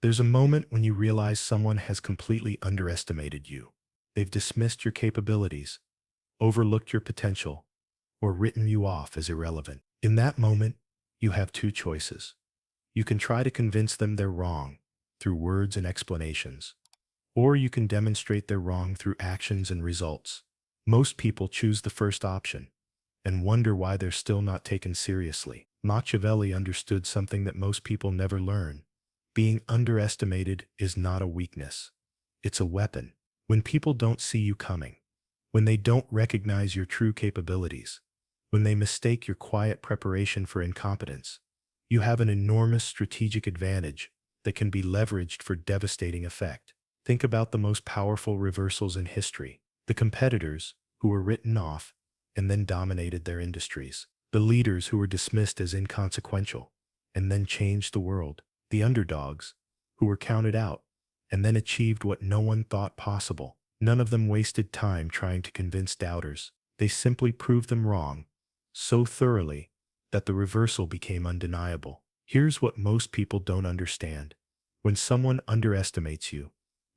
There's a moment when you realize someone has completely underestimated you. They've dismissed your capabilities, overlooked your potential, or written you off as irrelevant. In that moment, you have two choices. You can try to convince them they're wrong through words and explanations, or you can demonstrate they're wrong through actions and results. Most people choose the first option and wonder why they're still not taken seriously. Machiavelli understood something that most people never learn. Being underestimated is not a weakness. It's a weapon. When people don't see you coming, when they don't recognize your true capabilities, when they mistake your quiet preparation for incompetence, you have an enormous strategic advantage that can be leveraged for devastating effect. Think about the most powerful reversals in history. The competitors who were written off and then dominated their industries. The leaders who were dismissed as inconsequential and then changed the world. The underdogs who were counted out and then achieved what no one thought possible. None of them wasted time trying to convince doubters. They simply proved them wrong so thoroughly that the reversal became undeniable. Here's what most people don't understand. When someone underestimates you,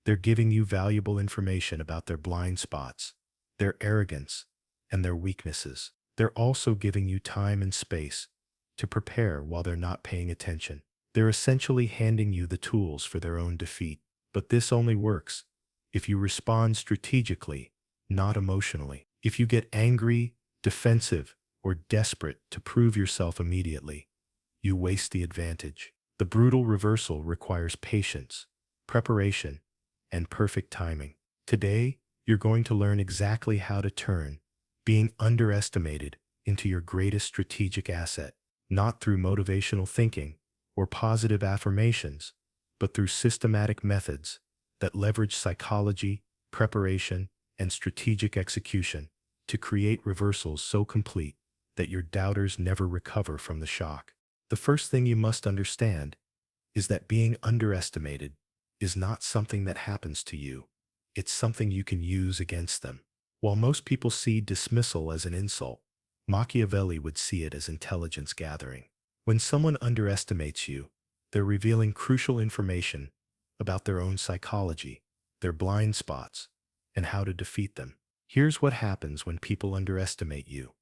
they're giving you valuable information about their blind spots, their arrogance, and their weaknesses. They're also giving you time and space to prepare while they're not paying attention. They're essentially handing you the tools for their own defeat. But this only works if you respond strategically, not emotionally. If you get angry, defensive, or desperate to prove yourself immediately, you waste the advantage. The brutal reversal requires patience, preparation, and perfect timing. Today, you're going to learn exactly how to turn being underestimated into your greatest strategic asset, not through motivational thinking or positive affirmations, but through systematic methods that leverage psychology, preparation, and strategic execution to create reversals so complete that your doubters never recover from the shock. The first thing you must understand is that being underestimated is not something that happens to you. It's something you can use against them. While most people see dismissal as an insult, Machiavelli would see it as intelligence gathering. When someone underestimates you, they're revealing crucial information about their own psychology, their blind spots, and how to defeat them. Here's what happens when people underestimate you.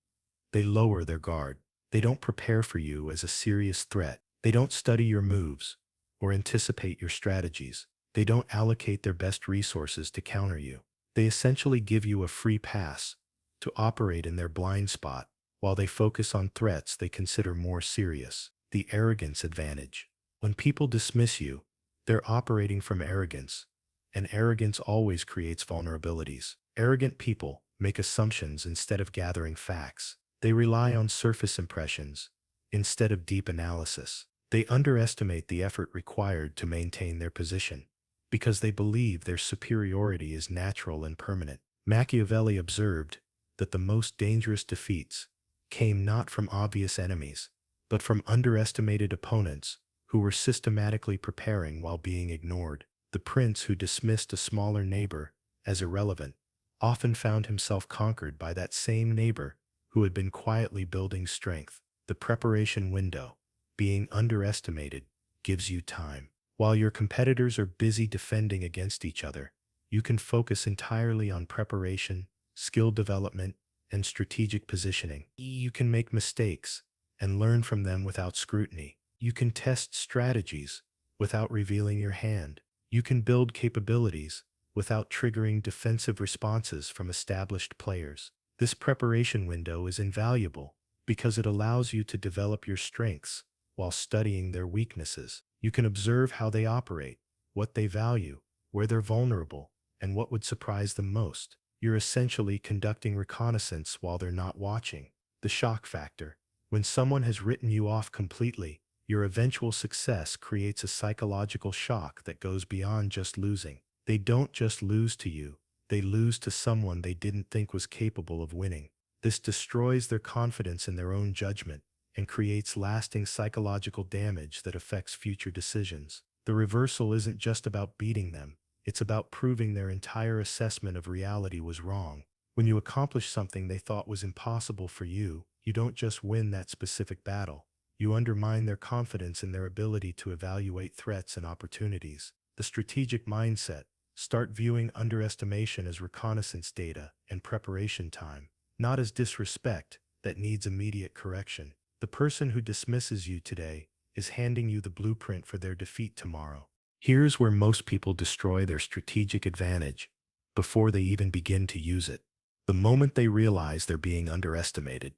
They lower their guard. They don't prepare for you as a serious threat. They don't study your moves or anticipate your strategies. They don't allocate their best resources to counter you. They essentially give you a free pass to operate in their blind spot while they focus on threats they consider more serious. The arrogance advantage. When people dismiss you, they're operating from arrogance, and arrogance always creates vulnerabilities. Arrogant people make assumptions instead of gathering facts. They rely on surface impressions instead of deep analysis. They underestimate the effort required to maintain their position because they believe their superiority is natural and permanent. Machiavelli observed that the most dangerous defeats came not from obvious enemies, but from underestimated opponents who were systematically preparing while being ignored. The prince who dismissed a smaller neighbor as irrelevant often found himself conquered by that same neighbor who had been quietly building strength. The preparation window, being underestimated, gives you time. While your competitors are busy defending against each other, you can focus entirely on preparation, skill development, and strategic positioning. You can make mistakes and learn from them without scrutiny. You can test strategies without revealing your hand. You can build capabilities without triggering defensive responses from established players. This preparation window is invaluable because it allows you to develop your strengths while studying their weaknesses. You can observe how they operate, what they value, where they're vulnerable, and what would surprise them most. You're essentially conducting reconnaissance while they're not watching. The shock factor. When someone has written you off completely, your eventual success creates a psychological shock that goes beyond just losing. They don't just lose to you, they lose to someone they didn't think was capable of winning. This destroys their confidence in their own judgment and creates lasting psychological damage that affects future decisions. The reversal isn't just about beating them, it's about proving their entire assessment of reality was wrong. When you accomplish something they thought was impossible for you, you don't just win that specific battle. You undermine their confidence in their ability to evaluate threats and opportunities. The strategic mindset. Start viewing underestimation as reconnaissance data and preparation time, not as disrespect that needs immediate correction. The person who dismisses you today is handing you the blueprint for their defeat tomorrow. Here's where most people destroy their strategic advantage before they even begin to use it. The moment they realize they're being underestimated,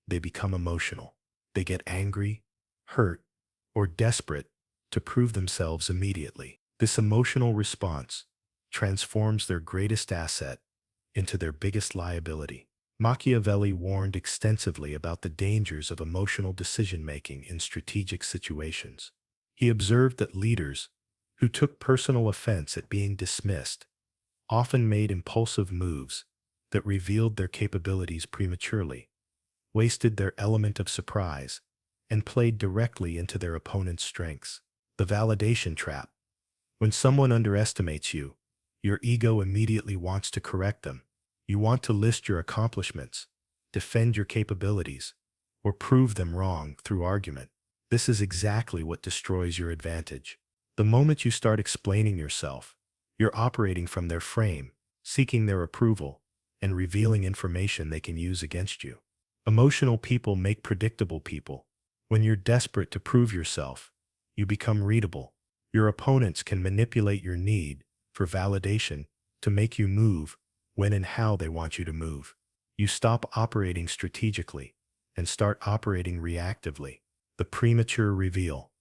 they become emotional. They get angry, hurt, or desperate to prove themselves immediately. This emotional response transforms their greatest asset into their biggest liability. Machiavelli warned extensively about the dangers of emotional decision-making in strategic situations. He observed that leaders who took personal offense at being dismissed often made impulsive moves that revealed their capabilities prematurely, wasted their element of surprise, and played directly into their opponent's strengths. The validation trap. When someone underestimates you, your ego immediately wants to correct them. You want to list your accomplishments, defend your capabilities, or prove them wrong through argument. This is exactly what destroys your advantage. The moment you start explaining yourself, you're operating from their frame, seeking their approval, and revealing information they can use against you. Emotional people make predictable people. When you're desperate to prove yourself, you become readable. Your opponents can manipulate your need for validation to make you move when and how they want you to move. You stop operating strategically and start operating reactively. The premature reveal.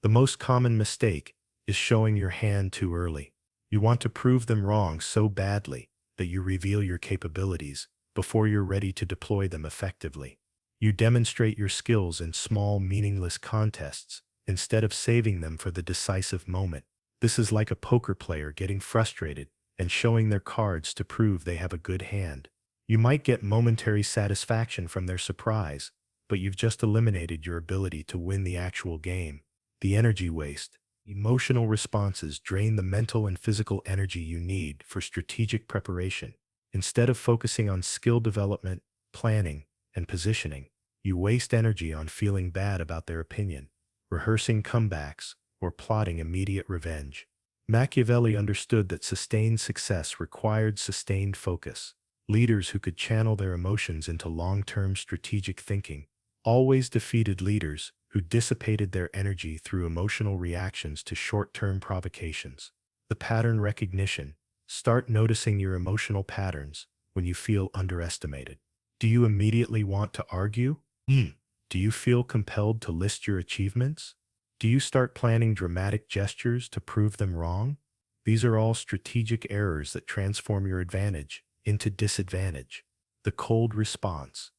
The most common mistake is showing your hand too early. You want to prove them wrong so badly that you reveal your capabilities before you're ready to deploy them effectively. You demonstrate your skills in small, meaningless contests instead of saving them for the decisive moment. This is like a poker player getting frustrated and showing their cards to prove they have a good hand. You might get momentary satisfaction from their surprise, but you've just eliminated your ability to win the actual game. The energy waste. Emotional responses drain the mental and physical energy you need for strategic preparation. Instead of focusing on skill development, planning, and positioning, you waste energy on feeling bad about their opinion, rehearsing comebacks, or plotting immediate revenge. Machiavelli understood that sustained success required sustained focus. Leaders who could channel their emotions into long-term strategic thinking always defeated leaders who dissipated their energy through emotional reactions to short-term provocations. The pattern recognition. Start noticing your emotional patterns when you feel underestimated. Do you immediately want to argue? Do you feel compelled to list your achievements? Do you start planning dramatic gestures to prove them wrong? These are all strategic errors that transform your advantage into disadvantage. The cold response.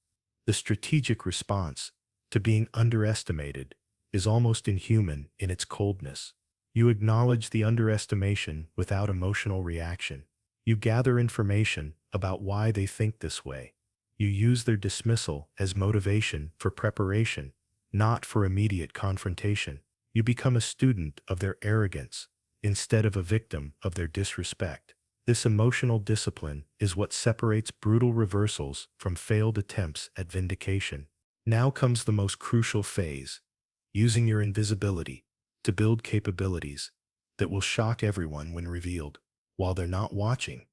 The strategic response to being underestimated is almost inhuman in its coldness. You acknowledge the underestimation without emotional reaction. You gather information about why they think this way. You use their dismissal as motivation for preparation, not for immediate confrontation. You become a student of their arrogance instead of a victim of their disrespect. This emotional discipline is what separates brutal reversals from failed attempts at vindication. Now comes the most crucial phase, using your invisibility to build capabilities that will shock everyone when revealed. While they're not watching,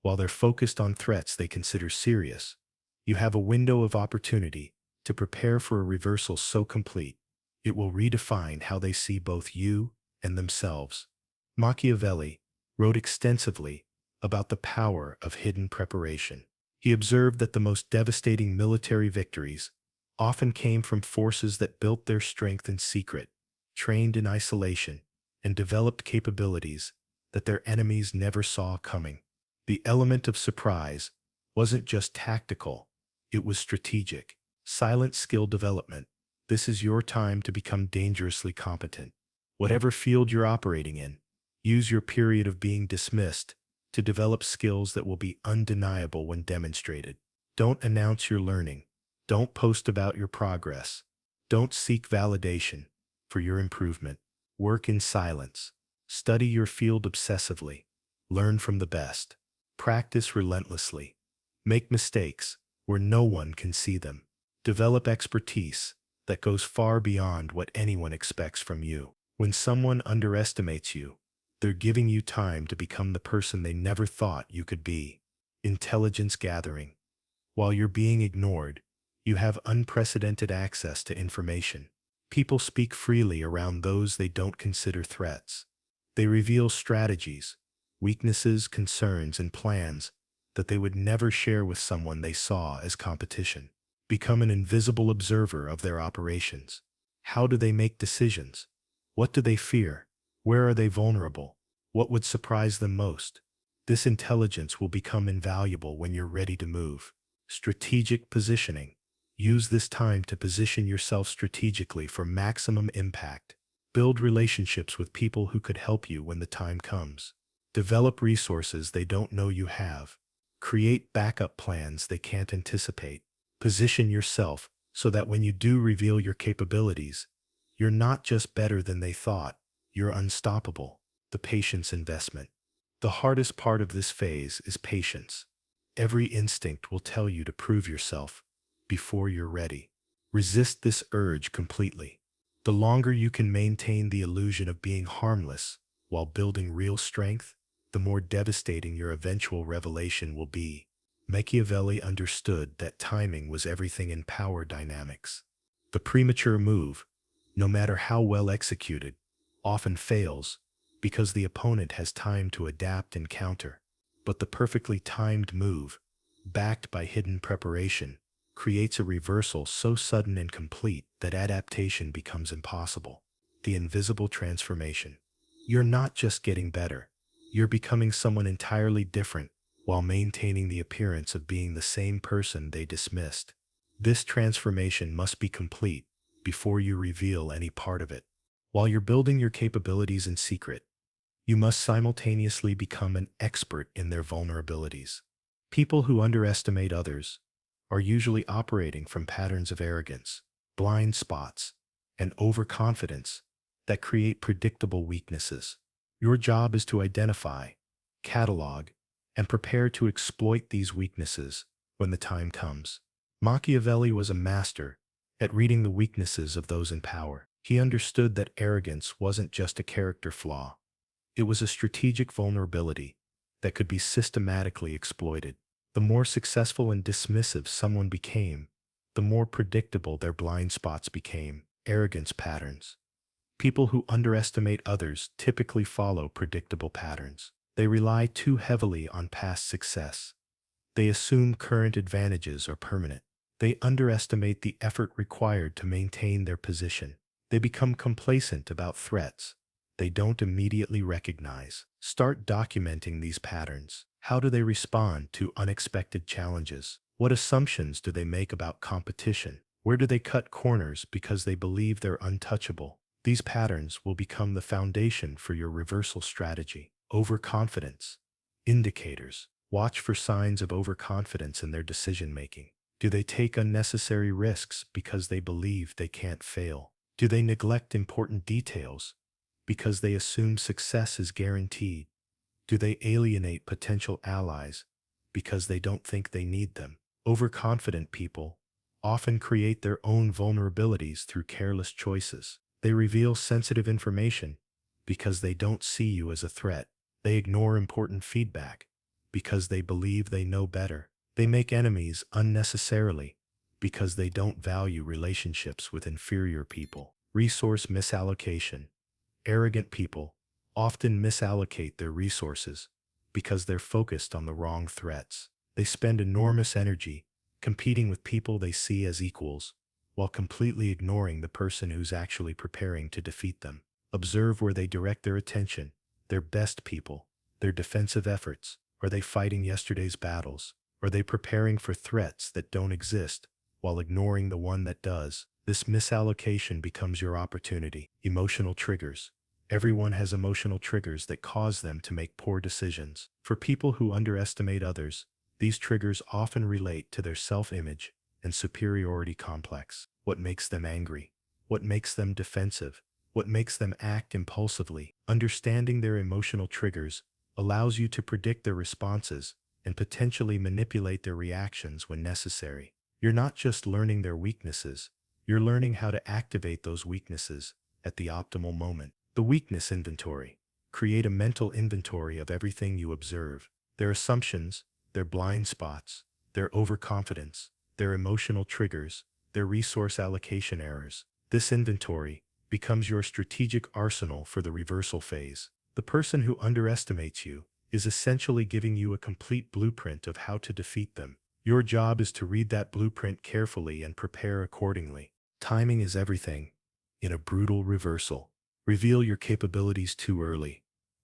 while they're focused on threats they consider serious, you have a window of opportunity to prepare for a reversal so complete, it will redefine how they see both you and themselves. Machiavelli wrote extensively about the power of hidden preparation. He observed that the most devastating military victories often came from forces that built their strength in secret, trained in isolation, and developed capabilities that their enemies never saw coming. The element of surprise wasn't just tactical, it was strategic. Silent skill development. This is your time to become dangerously competent. Whatever field you're operating in, use your period of being dismissed to develop skills that will be undeniable when demonstrated. Don't announce your learning. Don't post about your progress. Don't seek validation for your improvement. Work in silence. Study your field obsessively. Learn from the best. Practice relentlessly. Make mistakes where no one can see them. Develop expertise that goes far beyond what anyone expects from you. When someone underestimates you, they're giving you time to become the person they never thought you could be. Intelligence gathering. While you're being ignored, you have unprecedented access to information. People speak freely around those they don't consider threats. They reveal strategies, weaknesses, concerns, and plans that they would never share with someone they saw as competition. Become an invisible observer of their operations. How do they make decisions? What do they fear? Where are they vulnerable? What would surprise them most? This intelligence will become invaluable when you're ready to move. Strategic positioning. Use this time to position yourself strategically for maximum impact. Build relationships with people who could help you when the time comes. Develop resources they don't know you have. Create backup plans they can't anticipate. Position yourself so that when you do reveal your capabilities, you're not just better than they thought, you're unstoppable. The patience investment. The hardest part of this phase is patience. Every instinct will tell you to prove yourself before you're ready. Resist this urge completely. The longer you can maintain the illusion of being harmless while building real strength, the more devastating your eventual revelation will be. Machiavelli understood that timing was everything in power dynamics. The premature move, no matter how well executed, often fails because the opponent has time to adapt and counter. But the perfectly timed move, backed by hidden preparation, creates a reversal so sudden and complete that adaptation becomes impossible. The invisible transformation. You're not just getting better, you're becoming someone entirely different while maintaining the appearance of being the same person they dismissed. This transformation must be complete before you reveal any part of it. While you're building your capabilities in secret, you must simultaneously become an expert in their vulnerabilities. People who underestimate others are usually operating from patterns of arrogance, blind spots, and overconfidence that create predictable weaknesses. Your job is to identify, catalog, and prepare to exploit these weaknesses when the time comes. Machiavelli was a master at reading the weaknesses of those in power. He understood that arrogance wasn't just a character flaw. It was a strategic vulnerability that could be systematically exploited. The more successful and dismissive someone became, the more predictable their blind spots became. Arrogance patterns. People who underestimate others typically follow predictable patterns. They rely too heavily on past success. They assume current advantages are permanent. They underestimate the effort required to maintain their position. They become complacent about threats they don't immediately recognize. Start documenting these patterns. How do they respond to unexpected challenges? What assumptions do they make about competition? Where do they cut corners because they believe they're untouchable? These patterns will become the foundation for your reversal strategy. Overconfidence. Indicators. Watch for signs of overconfidence in their decision-making. Do they take unnecessary risks because they believe they can't fail? Do they neglect important details because they assume success is guaranteed? Do they alienate potential allies because they don't think they need them? Overconfident people often create their own vulnerabilities through careless choices. They reveal sensitive information because they don't see you as a threat. They ignore important feedback because they believe they know better. They make enemies unnecessarily because they don't value relationships with inferior people. Resource misallocation. Arrogant people often misallocate their resources because they're focused on the wrong threats. They spend enormous energy competing with people they see as equals while completely ignoring the person who's actually preparing to defeat them. Observe where they direct their attention. Their best people, their defensive efforts. Are they fighting yesterday's battles? Are they preparing for threats that don't exist while ignoring the one that does? This misallocation becomes your opportunity. Emotional triggers. Everyone has emotional triggers that cause them to make poor decisions. For people who underestimate others, these triggers often relate to their self-image and superiority complex. What makes them angry? What makes them defensive? What makes them act impulsively? Understanding their emotional triggers allows you to predict their responses and potentially manipulate their reactions when necessary. You're not just learning their weaknesses, You're learning how to activate those weaknesses at the optimal moment. The weakness inventory. Create a mental inventory of everything you observe. Their assumptions, their blind spots, their overconfidence, their emotional triggers, their resource allocation errors. This inventory becomes your strategic arsenal for the reversal phase. The person who underestimates you is essentially giving you a complete blueprint of how to defeat them. Your job is to read that blueprint carefully and prepare accordingly. Timing is everything. In a brutal reversal, reveal your capabilities too early,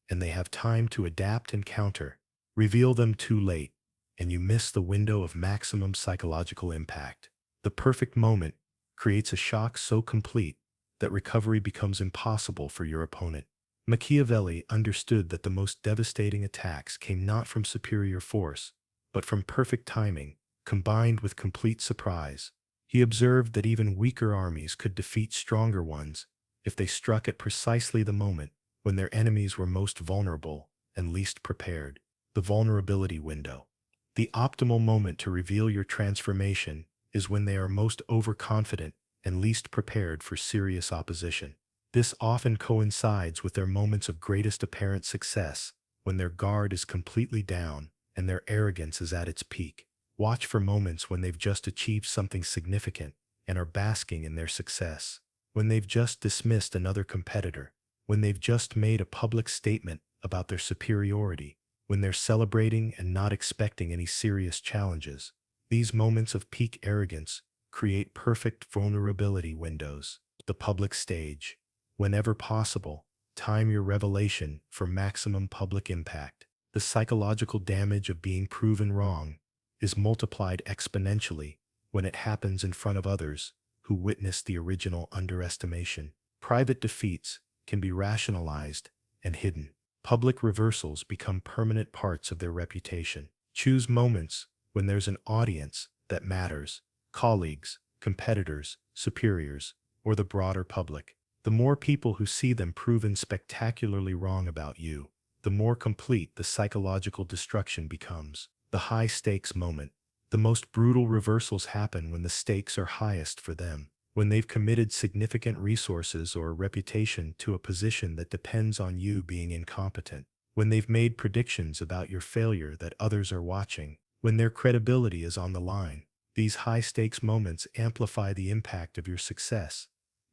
and they have time to adapt and counter. Reveal them too late, and you miss the window of maximum psychological impact. The perfect moment creates a shock so complete that recovery becomes impossible for your opponent. Machiavelli understood that the most devastating attacks came not from superior force, but from perfect timing, combined with complete surprise. He observed that even weaker armies could defeat stronger ones if they struck at precisely the moment when their enemies were most vulnerable and least prepared. The vulnerability window. The optimal moment to reveal your transformation is when they are most overconfident and least prepared for serious opposition. This often coincides with their moments of greatest apparent success, when their guard is completely down and their arrogance is at its peak. Watch for moments when they've just achieved something significant and are basking in their success, when they've just dismissed another competitor, when they've just made a public statement about their superiority, when they're celebrating and not expecting any serious challenges. These moments of peak arrogance create perfect vulnerability windows. The public stage. Whenever possible, time your revelation for maximum public impact. The psychological damage of being proven wrong is multiplied exponentially when it happens in front of others who witnessed the original underestimation. Private defeats can be rationalized and hidden. Public reversals become permanent parts of their reputation. Choose moments when there's an audience that matters: colleagues, competitors, superiors, or the broader public. The more people who see them proven spectacularly wrong about you, the more complete the psychological destruction becomes. The high-stakes moment. The most brutal reversals happen when the stakes are highest for them, when they've committed significant resources or a reputation to a position that depends on you being incompetent, when they've made predictions about your failure that others are watching, when their credibility is on the line. These high-stakes moments amplify the impact of your success,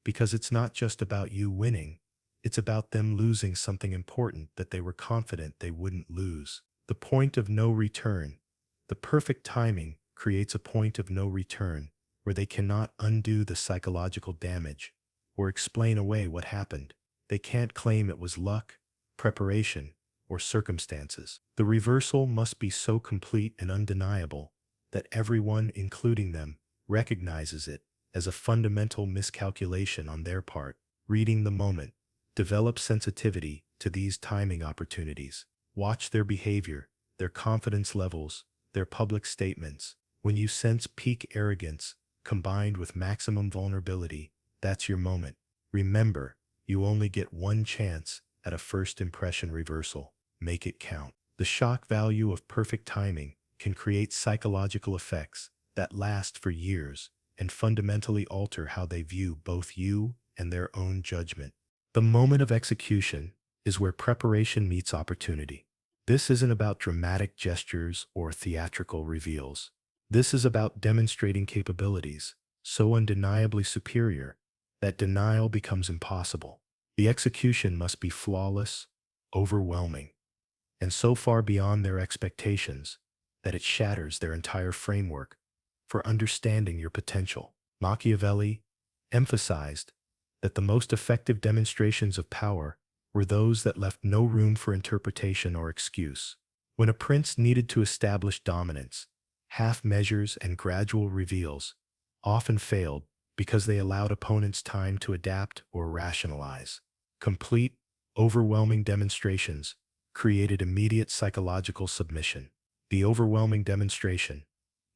because it's not just about you winning, it's about them losing something important that they were confident they wouldn't lose. The point of no return. The perfect timing creates a point of no return where they cannot undo the psychological damage or explain away what happened. They can't claim it was luck, preparation, or circumstances. The reversal must be so complete and undeniable that everyone, including them, recognizes it as a fundamental miscalculation on their part. Reading the moment. Develop sensitivity to these timing opportunities. Watch their behavior, their confidence levels, their public statements. When you sense peak arrogance combined with maximum vulnerability, that's your moment. Remember, you only get one chance at a first impression reversal. Make it count. The shock value of perfect timing can create psychological effects that last for years and fundamentally alter how they view both you and their own judgment. The moment of execution is where preparation meets opportunity. This isn't about dramatic gestures or theatrical reveals. This is about demonstrating capabilities so undeniably superior that denial becomes impossible. The execution must be flawless, overwhelming, and so far beyond their expectations that it shatters their entire framework for understanding your potential. Machiavelli emphasized that the most effective demonstrations of power were those that left no room for interpretation or excuse. When a prince needed to establish dominance, half measures and gradual reveals often failed because they allowed opponents time to adapt or rationalize. Complete, overwhelming demonstrations created immediate psychological submission. The overwhelming demonstration.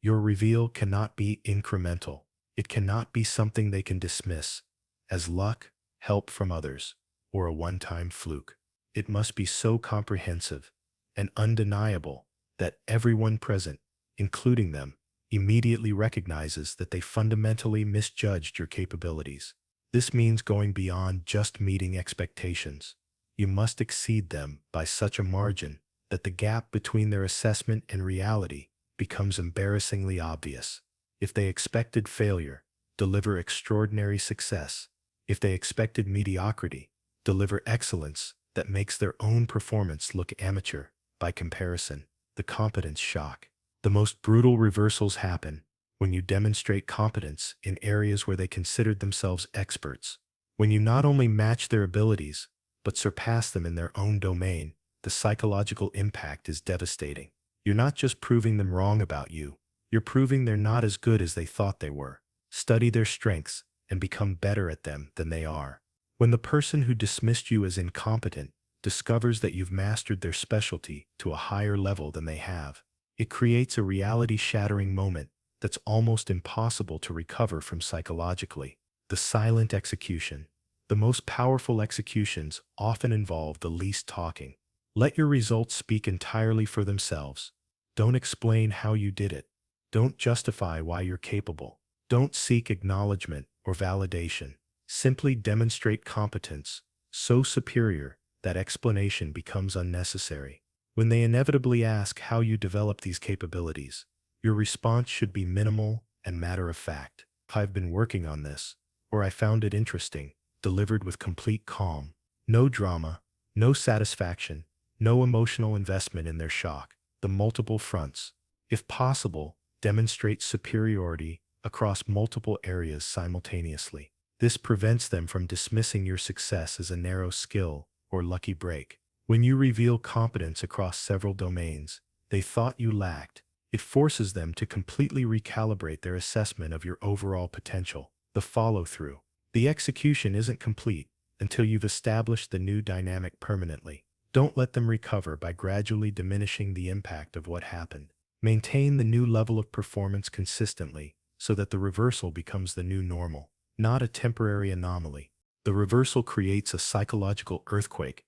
Your reveal cannot be incremental. It cannot be something they can dismiss as luck, help from others, or a one-time fluke. It must be so comprehensive and undeniable that everyone present, including them, immediately recognizes that they fundamentally misjudged your capabilities. This means going beyond just meeting expectations. You must exceed them by such a margin that the gap between their assessment and reality becomes embarrassingly obvious. If they expected failure, deliver extraordinary success. If they expected mediocrity, deliver excellence that makes their own performance look amateur by comparison. The competence shock. The most brutal reversals happen when you demonstrate competence in areas where they considered themselves experts. When you not only match their abilities, but surpass them in their own domain, the psychological impact is devastating. You're not just proving them wrong about you, you're proving they're not as good as they thought they were. Study their strengths and become better at them than they are. When the person who dismissed you as incompetent discovers that you've mastered their specialty to a higher level than they have, it creates a reality-shattering moment that's almost impossible to recover from psychologically. The silent execution. The most powerful executions often involve the least talking. Let your results speak entirely for themselves. Don't explain how you did it. Don't justify why you're capable. Don't seek acknowledgement or validation. Simply demonstrate competence, so superior that explanation becomes unnecessary. When they inevitably ask how you develop these capabilities, your response should be minimal and matter-of-fact. I've been working on this, or I found it interesting, delivered with complete calm. No drama, no satisfaction, no emotional investment in their shock. The multiple fronts. If possible, demonstrate superiority across multiple areas simultaneously. This prevents them from dismissing your success as a narrow skill or lucky break. When you reveal competence across several domains they thought you lacked, it forces them to completely recalibrate their assessment of your overall potential. The follow-through. The execution isn't complete until you've established the new dynamic permanently. Don't let them recover by gradually diminishing the impact of what happened. Maintain the new level of performance consistently so that the reversal becomes the new normal, not a temporary anomaly. The reversal creates a psychological earthquake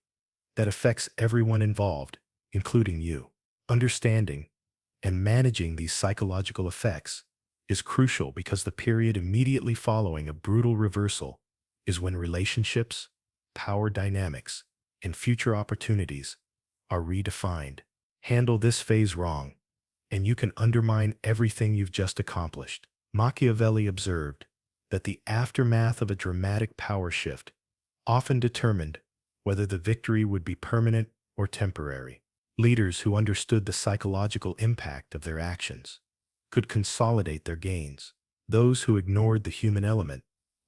that affects everyone involved, including you. Understanding and managing these psychological effects is crucial because the period immediately following a brutal reversal is when relationships, power dynamics, and future opportunities are redefined. Handle this phase wrong, and you can undermine everything you've just accomplished. Machiavelli observed that the aftermath of a dramatic power shift often determined whether the victory would be permanent or temporary. Leaders who understood the psychological impact of their actions could consolidate their gains. Those who ignored the human element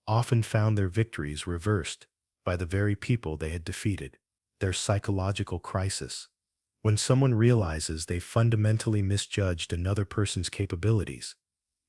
often found their victories reversed by the very people they had defeated. Their psychological crisis. When someone realizes they fundamentally misjudged another person's capabilities,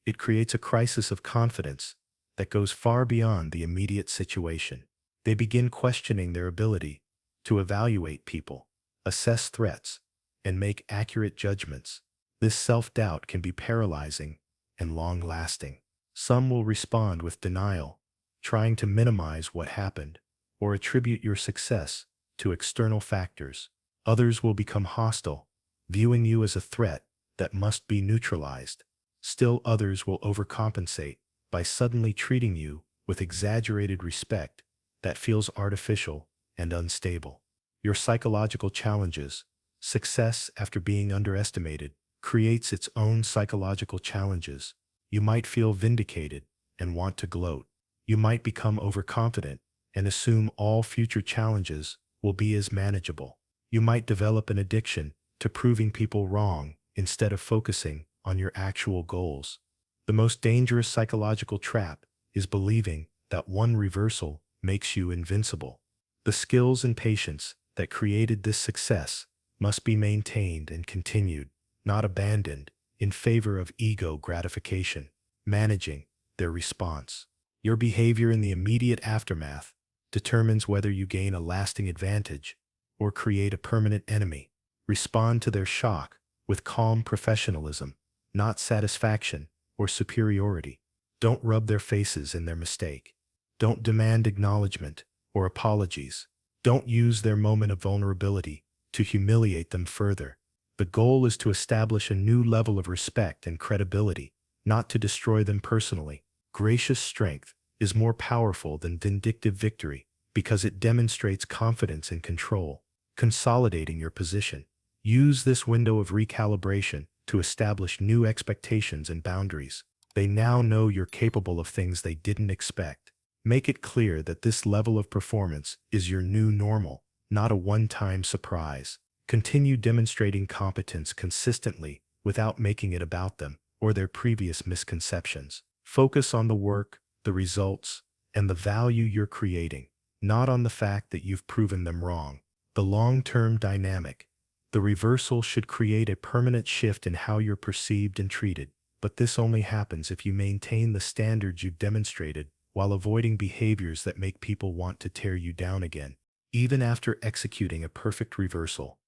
it creates a crisis of confidence that goes far beyond the immediate situation. They begin questioning their ability to evaluate people, assess threats, and make accurate judgments. This self-doubt can be paralyzing and long-lasting. Some will respond with denial, trying to minimize what happened or attribute your success to external factors. Others will become hostile, viewing you as a threat that must be neutralized. Still others will overcompensate by suddenly treating you with exaggerated respect that feels artificial and unstable. Your psychological challenges. Success after being underestimated creates its own psychological challenges. You might feel vindicated and want to gloat. You might become overconfident and assume all future challenges will be as manageable. You might develop an addiction to proving people wrong instead of focusing on your actual goals. The most dangerous psychological trap is believing that one reversal makes you invincible. The skills and patience that created this success must be maintained and continued, not abandoned, in favor of ego gratification. Managing their response. Your behavior in the immediate aftermath determines whether you gain a lasting advantage or create a permanent enemy. Respond to their shock with calm professionalism, not satisfaction or superiority. Don't rub their faces in their mistake. Don't demand acknowledgement or apologies. Don't use their moment of vulnerability to humiliate them further. The goal is to establish a new level of respect and credibility not to destroy them personally. Gracious strength is more powerful than vindictive victory because it demonstrates confidence and control, consolidating your position. Use this window of recalibration to establish new expectations and boundaries. They now know you're capable of things they didn't expect. Make it clear that this level of performance is your new normal, not a one-time surprise. Continue demonstrating competence consistently without making it about them or their previous misconceptions. Focus on the work, the results, and the value you're creating, not on the fact that you've proven them wrong. The long-term dynamic. The reversal should create a permanent shift in how you're perceived and treated, but this only happens if you maintain the standards you've demonstrated while avoiding behaviors that make people want to tear you down again. Even after executing a perfect reversal,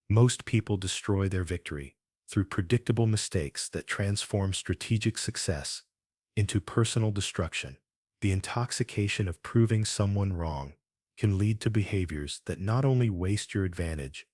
most people destroy their victory through predictable mistakes that transform strategic success into personal destruction. The intoxication of proving someone wrong can lead to behaviors that not only waste your advantage,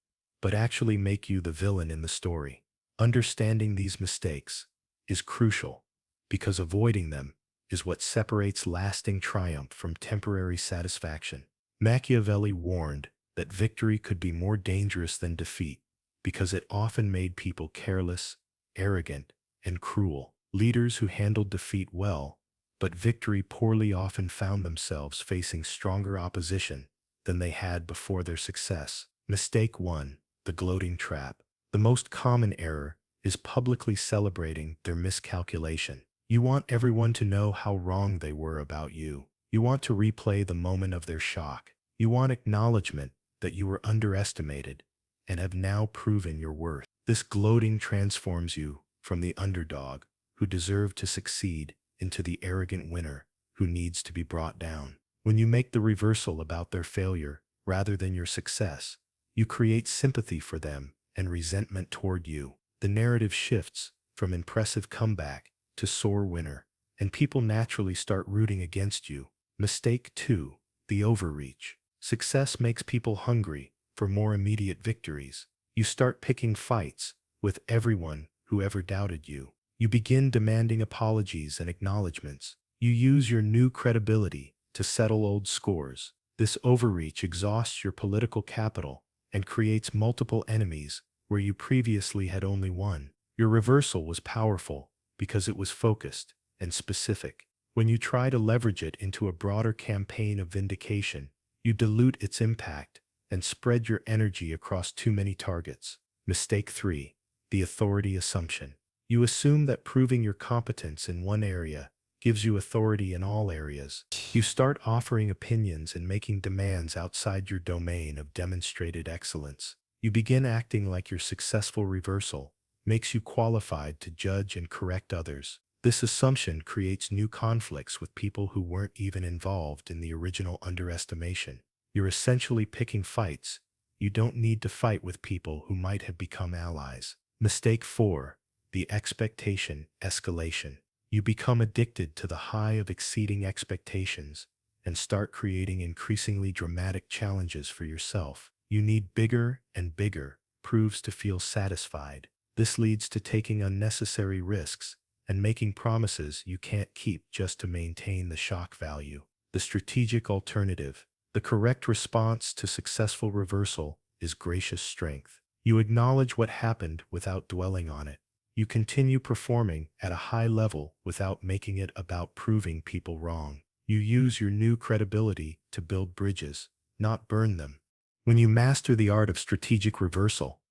but actually make you the villain in the story. Understanding these mistakes is crucial because avoiding them is what separates lasting triumph from temporary satisfaction. Machiavelli warned that victory could be more dangerous than defeat because it often made people careless, arrogant, and cruel. Leaders who handled defeat well, but victory poorly often found themselves facing stronger opposition than they had before their success. Mistake 1. The gloating trap. The most common error is publicly celebrating their miscalculation. You want everyone to know how wrong they were about you. You want to replay the moment of their shock. You want acknowledgement that you were underestimated and have now proven your worth. This gloating transforms you from the underdog who deserved to succeed into the arrogant winner who needs to be brought down. When you make the reversal about their failure rather than your success, you create sympathy for them and resentment toward you. The narrative shifts from impressive comeback to sore winner, and people naturally start rooting against you. Mistake 2. The overreach. Success makes people hungry for more immediate victories. You start picking fights with everyone who ever doubted you. You begin demanding apologies and acknowledgments. You use your new credibility to settle old scores. This overreach exhausts your political capital and creates multiple enemies where you previously had only one. Your reversal was powerful because it was focused and specific. When you try to leverage it into a broader campaign of vindication, you dilute its impact and spread your energy across too many targets. Mistake 3. The authority assumption. You assume that proving your competence in one area gives you authority in all areas. You start offering opinions and making demands outside your domain of demonstrated excellence. You begin acting like your successful reversal makes you qualified to judge and correct others. This assumption creates new conflicts with people who weren't even involved in the original underestimation. You're essentially picking fights. You don't need to fight with people who might have become allies. Mistake 4. The expectation escalation. You become addicted to the high of exceeding expectations and start creating increasingly dramatic challenges for yourself. You need bigger and bigger proofs to feel satisfied. This leads to taking unnecessary risks and making promises you can't keep just to maintain the shock value. The strategic alternative. The correct response to successful reversal is gracious strength. You acknowledge what happened without dwelling on it. You continue performing at a high level without making it about proving people wrong. You use your new credibility to build bridges, not burn them. When you master the art of strategic reversal,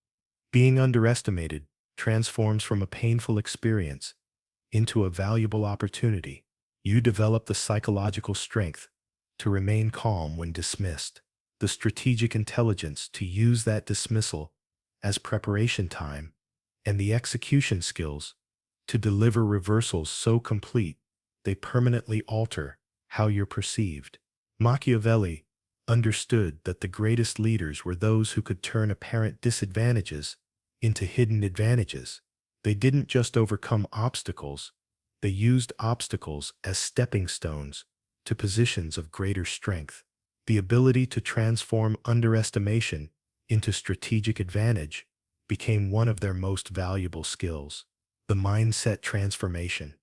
being underestimated transforms from a painful experience into a valuable opportunity. You develop the psychological strength to remain calm when dismissed, the strategic intelligence to use that dismissal as preparation time, and the execution skills to deliver reversals so complete they permanently alter how you're perceived. Machiavelli understood that the greatest leaders were those who could turn apparent disadvantages into hidden advantages. They didn't just overcome obstacles, they used obstacles as stepping stones to positions of greater strength. The ability to transform underestimation into strategic advantage became one of their most valuable skills. The mindset transformation.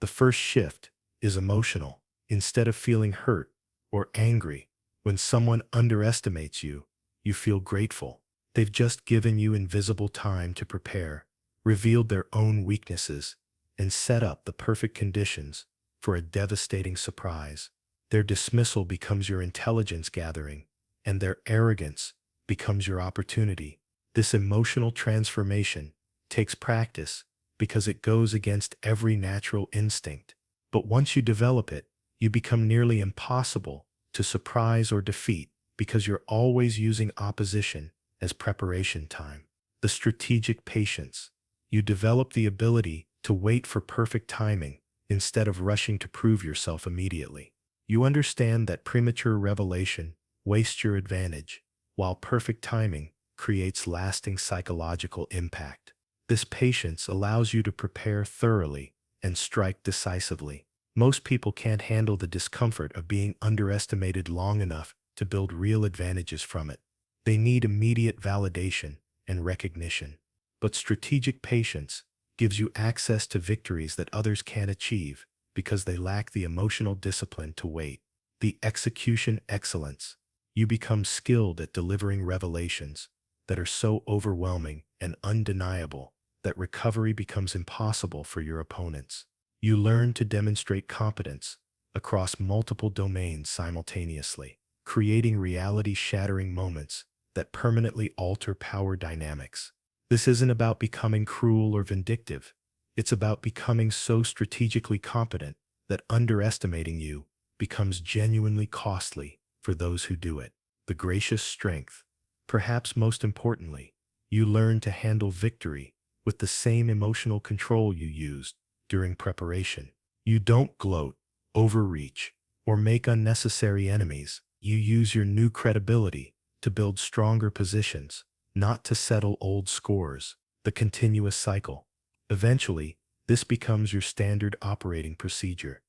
The first shift is emotional. Instead of feeling hurt or angry when someone underestimates you, you feel grateful. They've just given you invisible time to prepare, revealed their own weaknesses, and set up the perfect conditions for a devastating surprise. Their dismissal becomes your intelligence gathering, and their arrogance becomes your opportunity. This emotional transformation takes practice because it goes against every natural instinct. But once you develop it, you become nearly impossible to surprise or defeat because you're always using opposition as preparation time. The strategic patience. You develop the ability to wait for perfect timing instead of rushing to prove yourself immediately. You understand that premature revelation wastes your advantage, while perfect timing creates lasting psychological impact. This patience allows you to prepare thoroughly and strike decisively. Most people can't handle the discomfort of being underestimated long enough to build real advantages from it. They need immediate validation and recognition. But strategic patience gives you access to victories that others can't achieve because they lack the emotional discipline to wait. The execution excellence. You become skilled at delivering revelations that are so overwhelming and undeniable that recovery becomes impossible for your opponents. You learn to demonstrate competence across multiple domains simultaneously, creating reality-shattering moments that permanently alter power dynamics. This isn't about becoming cruel or vindictive. It's about becoming so strategically competent that underestimating you becomes genuinely costly for those who do it. The gracious strength. Perhaps most importantly, you learn to handle victory with the same emotional control you used during preparation. You don't gloat, overreach, or make unnecessary enemies. You use your new credibility to build stronger positions, not to settle old scores. The continuous cycle. Eventually, this becomes your standard operating procedure.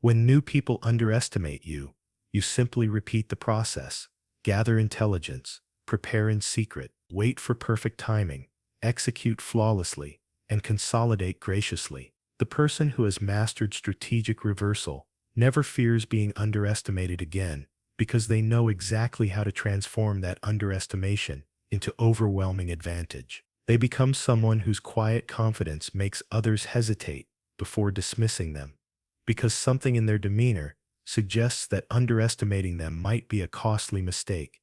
When new people underestimate you, you simply repeat the process. Gather intelligence, prepare in secret, wait for perfect timing, execute flawlessly, and consolidate graciously. The person who has mastered strategic reversal never fears being underestimated again because they know exactly how to transform that underestimation into overwhelming advantage. They become someone whose quiet confidence makes others hesitate before dismissing them, because something in their demeanor suggests that underestimating them might be a costly mistake.